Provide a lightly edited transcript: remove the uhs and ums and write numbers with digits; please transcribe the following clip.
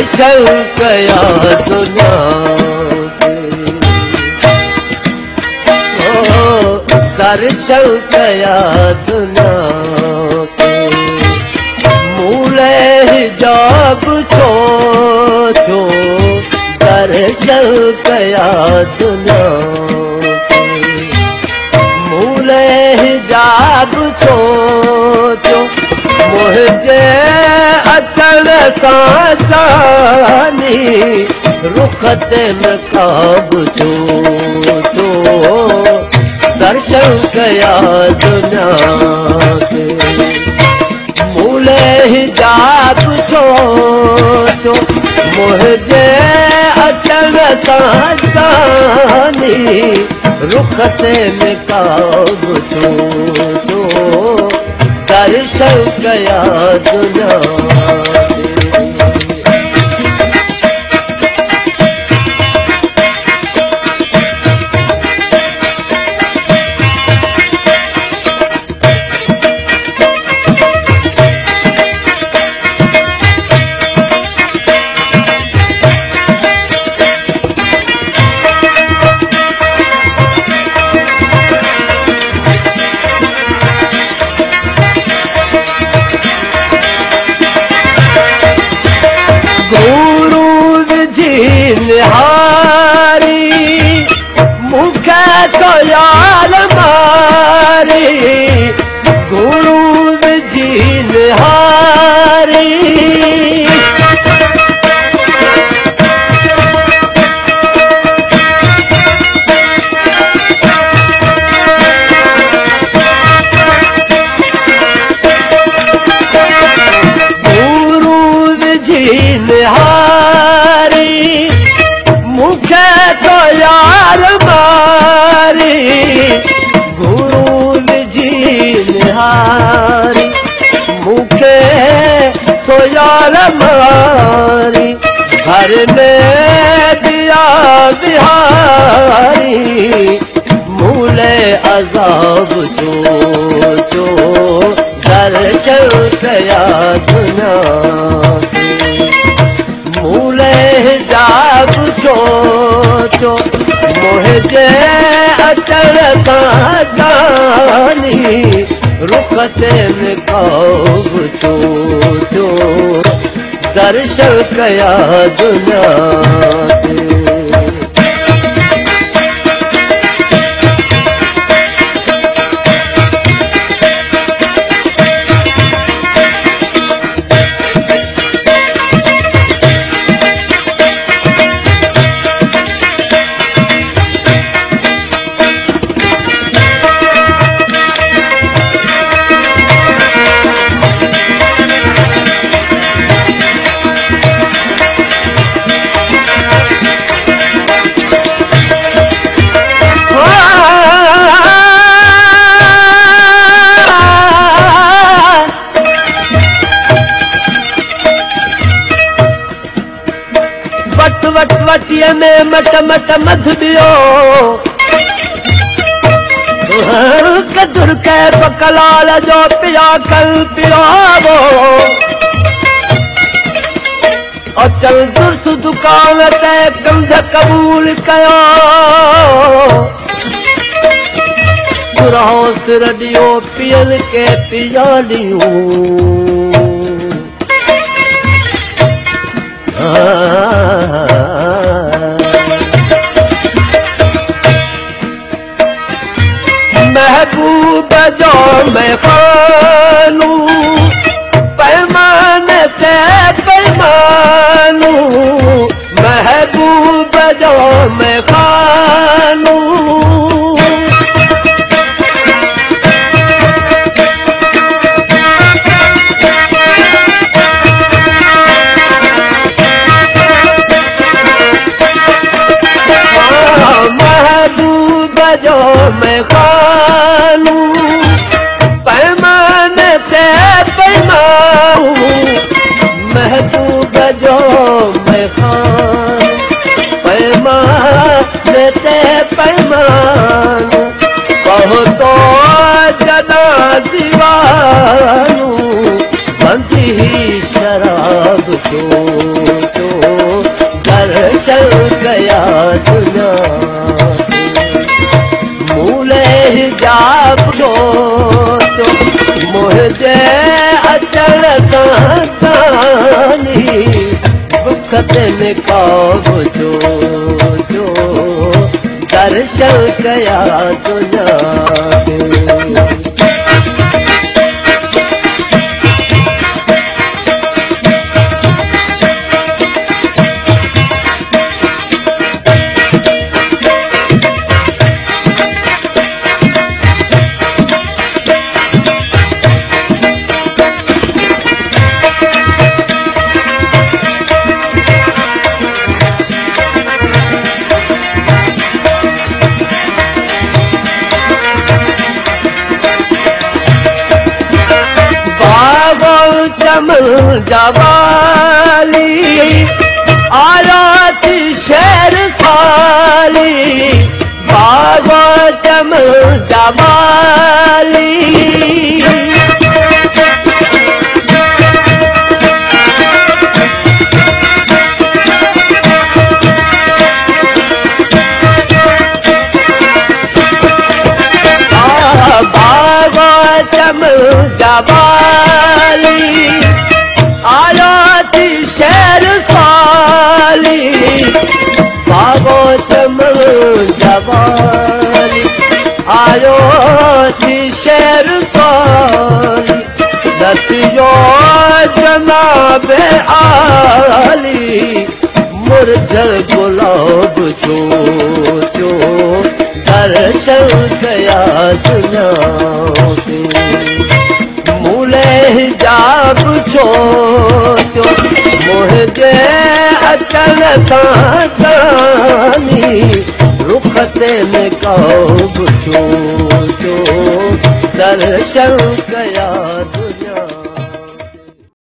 दर्शन कया दुनिया दर्शन कया दुनिया मूले हिजाब छो छो दर्शन कया दुनिया मूले हिजाब छो छो मुझे अचल सानी रुखत में काब छो छो दर्शन कया दुनिया के मूले हिजाब छो छो मुझे अचल सानी रुखत में काब छो छो दर्शन कया दुनिया निहारी मुखे तो यार मारी गुरु जी निहारी गुरु जी निहारी मुखे तो यार मारी गुरु जी निहारी मुखे तो यार मारी घर में दिया बिहारी मूले अजाब छो छो दर्शन कया दुनिया मूले हिजाब छो छो मुझे अचल सानी रुखत में काब छो छो दर्शन कया दुनिया के वटिया में मट मट मध पियो कदुर के पकलाल जो पिया कल पियो अचल दुर्स दुकान ते कंध कबूल कयो बुराओ सिर दियो पियल के पिया दियो महबूब जो मैं खानू पैमान से पैमानू महबूब जो मैं खानू महबूब जो मैं खानू पैमान से पैमानू महबूब जो मैं खानू पैमान से पैमानू कहो तो जना दीवानू बंदी शराब छो छो दुनिया मूले हिजाब सोचो मुझे अचण सां तानी बुखत में कौब जो दर्शन कया दुनिया जवाली आरात शहर साली बागोतम जवाली बागोतम जवाली आराती शहर साली बागोतम जवाली आराती शहर साली दसियो जनाब आली मुरझल गुलाब जो दर्शन कया दुनिया मूले हिजाब सोचो मुझे अचण सां तानी रुखते में कौब जो दर्शन कया